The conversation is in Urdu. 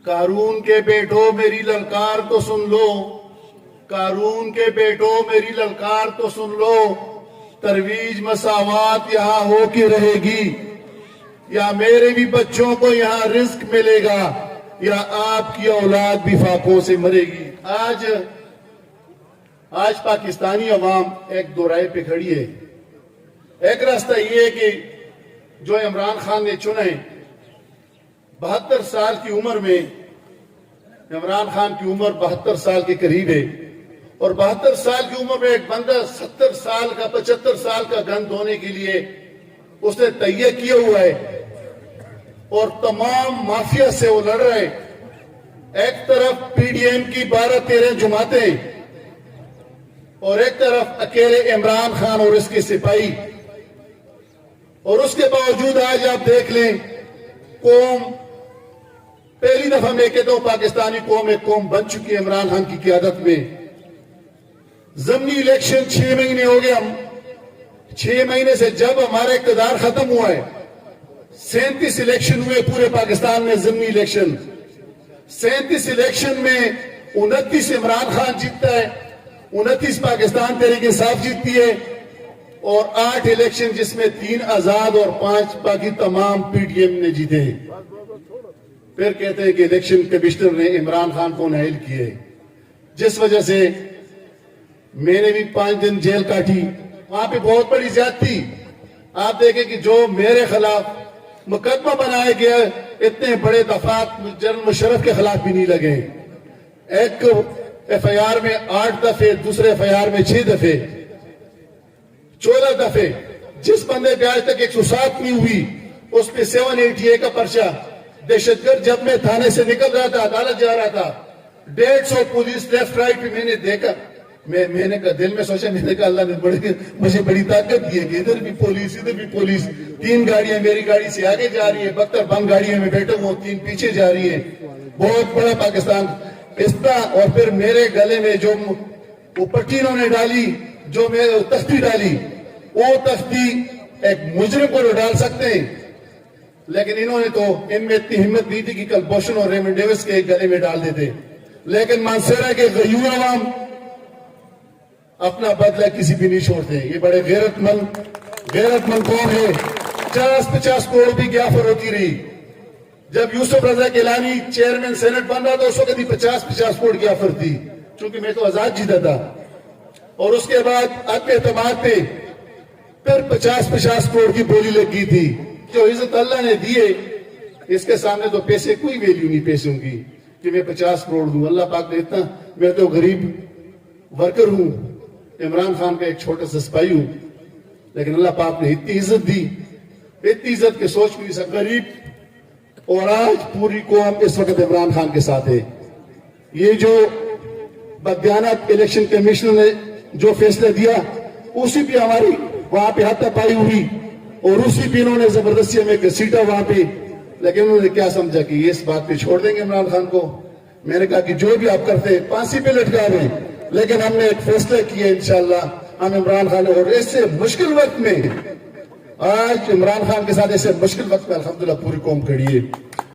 قارون کے بیٹوں میری للکار تو سن لو، قارون کے بیٹوں میری للکار تو سن لو، ترویج مساوات یہاں ہو کے رہے گی، یا میرے بھی بچوں کو یہاں رزق ملے گا یا آپ کی اولاد بھی فاقوں سے مرے گی۔ آج پاکستانی عوام ایک دو رائے پہ کھڑی ہے۔ ایک راستہ یہ ہے کہ جو عمران خان نے چنا ہے، 72 سال کی عمر میں عمران خان کی عمر 72 سال کے قریب ہے، اور 72 سال کی عمر میں ایک بندہ 70 سال کا 75 سال کا گن دھونے کے لیے اس نے تیہ کیا ہوا ہے، اور تمام مافیا سے وہ لڑ رہے۔ ایک طرف پی ڈی ایم کی 12-13 جماعتیں اور ایک طرف اکیلے عمران خان اور اس کے سپاہی، اور اس کے باوجود آج آپ دیکھ لیں قوم، پہلی دفعہ میں کہتا ہوں پاکستانی قوم ایک قوم بن چکی ہے عمران خان کی قیادت میں۔ ضمنی الیکشن 6 مہینے ہو گئے، ہم 6 مہینے سے جب ہمارا اقتدار ختم ہوا ہے 37 الیکشن ہوئے پورے پاکستان میں، ضمنی الیکشن 37 الیکشن میں 29 عمران خان جیتتا ہے، 29 پاکستان تحریک انصاف جیتتی ہے، اور 8 الیکشن جس میں 3 آزاد اور 5 باقی تمام پی ڈی ایم نے جیتے ہیں۔ پھر کہتے ہیں کہ الیکشن کمشنر نے عمران خان کو نااہل کیے، جس وجہ سے میں نے بھی 5 دن جیل کاٹی۔ وہاں پہ بہت بڑی زیادتی، آپ دیکھیں کہ جو میرے خلاف مقدمہ بنایا گیا، اتنے بڑے دفعات جنرل مشرف کے خلاف بھی نہیں لگے۔ ایک ایف آئی آر میں 8 دفعے، دوسرے ایف آئی آر میں 6 دفعے، 14 دفعے۔ جس بندے پہ آج تک 107 نہیں ہوئی، اس پہ 780 کا پرچہ۔ دہشت گرد جب میں تھانے سے نکل رہا تھا، عدالت جا رہا تھا، 150 پولیس لیفٹ رائٹ پہ میں نے دیکھا، میں نے کہا، دل میں سوچا، میں نے کہا اللہ نے مجھے بڑی طاقت دی ہے کہ ادھر بھی پولیس ادھر بھی پولیس۔ 3 گاڑیاں میری گاڑی سے آگے جا رہی ہیں، 72 بم گاڑیوں میں بیٹھا ہوں، 3 پیچھے جا رہی ہیں۔ بہت بڑا پاکستان اس طرح۔ اور پھر میرے گلے میں جو وہ پٹی انہوں نے ڈالی، جو میں تختی ڈالی، وہ تختی ایک مجرم کو ڈال سکتے ہیں، لیکن انہوں نے تو ان میں اتنی ہمت نہیں تھی کہ کلبھوشن اور ریمنڈ ڈیوس کے گلے میں ڈال دیتے۔ لیکن مانسیرا کے غیور عوام اپنا بدلہ کسی بھی نہیں چھوڑتے۔ یہ بڑے غیرت مند قوم ہے۔ 50 کروڑ بھی کی آفر ہوتی رہی۔ جب یوسف رضا گیلانی چیئرمین سینٹ بن رہا تھا، اس وقت بھی 50 کروڑ کی آفر تھی، چونکہ میں تو آزاد جیتا تھا۔ اور اس کے بعد عدم اعتماد پہ پھر 50 کروڑ کی بولی لگی تھی۔ جو عزت اللہ نے دیے، اس کے سامنے تو پیسے کوئی ویلیو نہیں پیسوں کی کہ میں 50 کروڑ دوں۔ اللہ پاک نے اتنا، میں تو غریب ورکر ہوں، عمران خان کا ایک چھوٹا سا سپاہی ہوں، لیکن اللہ پاک نے اتنی عزت دی، اتنی عزت کے سوچ بھی نہیں سکتا غریب۔ اور آج پوری قوم اس وقت عمران خان کے ساتھ ہے۔ یہ جو بدیانت الیکشن کمیشن نے جو فیصلہ دیا، اسی پہ ہماری وہاں پہ ہاتھ پائی ہوئی، اور اسی پہ انہوں نے زبردستی ہمیں گھسیٹا وہاں پہ۔ لیکن انہوں نے کیا سمجھا کہ یہ اس بات پہ چھوڑ دیں گے عمران خان کو۔ میں نے کہا کہ جو بھی آپ کرتے پھانسی پہ لٹکا دیں، لیکن ہم نے ایک فیصلہ کیا، انشاءاللہ ہم عمران خان، اور اس سے مشکل وقت میں، آج عمران خان کے ساتھ ایسے مشکل وقت میں الحمدللہ پوری قوم کھڑی ہے۔